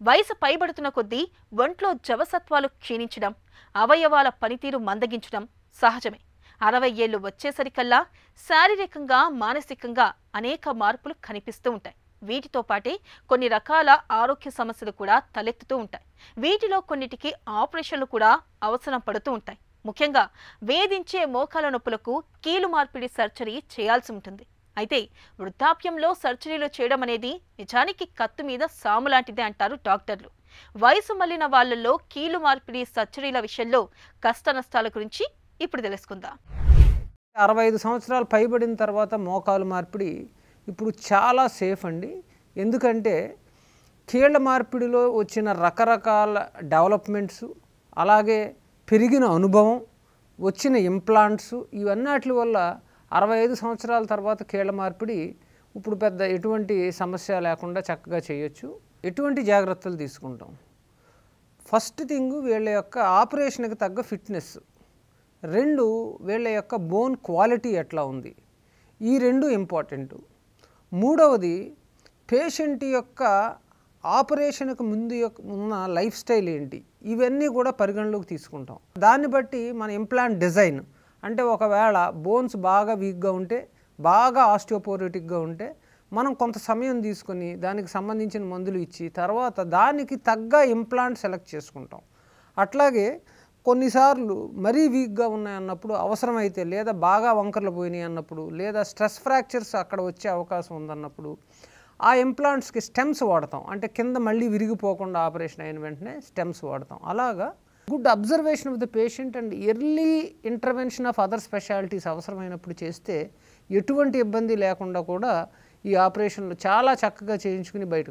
వయసు పైబడుతున్న కొద్దీ ఒంట్లో జవసత్వాలు క్షీణించడం, అవయవాల పనితీరు మందగించడం సహజమే. 60 ఏళ్లు వచ్చేసరికల్లా శారీరకంగా, మానసికంగా అనేక మార్పులు కనిపిస్తూ ఉంటాయి. వీటితో పాటే కొన్ని రకాల ఆరోగ్య సమస్యలు కూడా తలెత్తుతూ ఉంటాయి. వీటిలో కొన్నిటికి ఆపరేషన్లు కూడా అవసరం పడుతూ ఉంటాయి. ముఖ్యంగా వేధించే మోకాల నొప్పులకు కీలు మార్పిడి సర్జరీ చేయాల్సి ఉంటుంది. అయితే వృద్ధాప్యంలో సర్జరీలు చేయడం అనేది నిజానికి కత్తి మీద సాము లాంటిదే అంటారు డాక్టర్లు. వయసు మళ్లిన వాళ్లలో కీలు మార్పిడి సర్జరీల విషయంలో కష్ట నష్టాల గురించి ఇప్పుడు తెలుసుకుందాం. 65 సంవత్సరాలు పైబడిన తర్వాత మోకాలు మార్పిడి ఇప్పుడు చాలా సేఫ్ అండి. ఎందుకంటే కీళ్ళ మార్పిడిలో వచ్చిన రకరకాల డెవలప్మెంట్స్, అలాగే పెరిగిన అనుభవం, వచ్చిన ఇంప్లాంట్స్, ఇవన్నిటి వల్ల 65 సంవత్సరాల తర్వాత కీళ్ళ మార్పిడి ఇప్పుడు పెద్ద ఎటువంటి సమస్య లేకుండా చక్కగా చేయొచ్చు. ఎటువంటి జాగ్రత్తలు తీసుకుంటాం? ఫస్ట్ థింగ్ వీళ్ళ యొక్క ఆపరేషన్కి తగ్గ ఫిట్నెస్. 2 వీళ్ళ యొక్క బోన్ క్వాలిటీ ఎట్లా ఉంది, ఈ 2 ఇంపార్టెంట్. 3వది పేషెంట్ యొక్క ఆపరేషన్కి ముందు ఉన్న లైఫ్ స్టైల్ ఏంటి, ఇవన్నీ కూడా పరిగణలోకి తీసుకుంటాం. దాన్ని బట్టి మన ఇంప్లాంట్ డిజైన్, అంటే ఒకవేళ బోన్స్ బాగా వీక్గా ఉంటే, బాగా ఆస్టియోపోరోటిక్గా ఉంటే మనం కొంత సమయం తీసుకొని దానికి సంబంధించిన మందులు ఇచ్చి తర్వాత దానికి తగ్గ ఇంప్లాంట్ సెలెక్ట్ చేసుకుంటాం. అట్లాగే కొన్నిసార్లు మరీ వీక్గా ఉన్నాయన్నప్పుడు అవసరమైతే, లేదా బాగా వంకర్లు పోయినాయి అన్నప్పుడు, లేదా స్ట్రెస్ ఫ్రాక్చర్స్ అక్కడ వచ్చే అవకాశం ఉందన్నప్పుడు ఆ ఇంప్లాంట్స్కి స్టెమ్స్ వాడతాం. అంటే కింద మళ్ళీ విరిగిపోకుండా ఆపరేషన్ అయిన వెంటనే స్టెమ్స్ వాడతాం. అలాగా good observation of the patient and early intervention of other specialities అవసరమైనప్పుడు చేస్తే ఎటువంటి ఇబ్బంది లేకుండా కూడా ఈ ఆపరేషన్లు చాలా చక్కగా చేయించుకుని బయటకు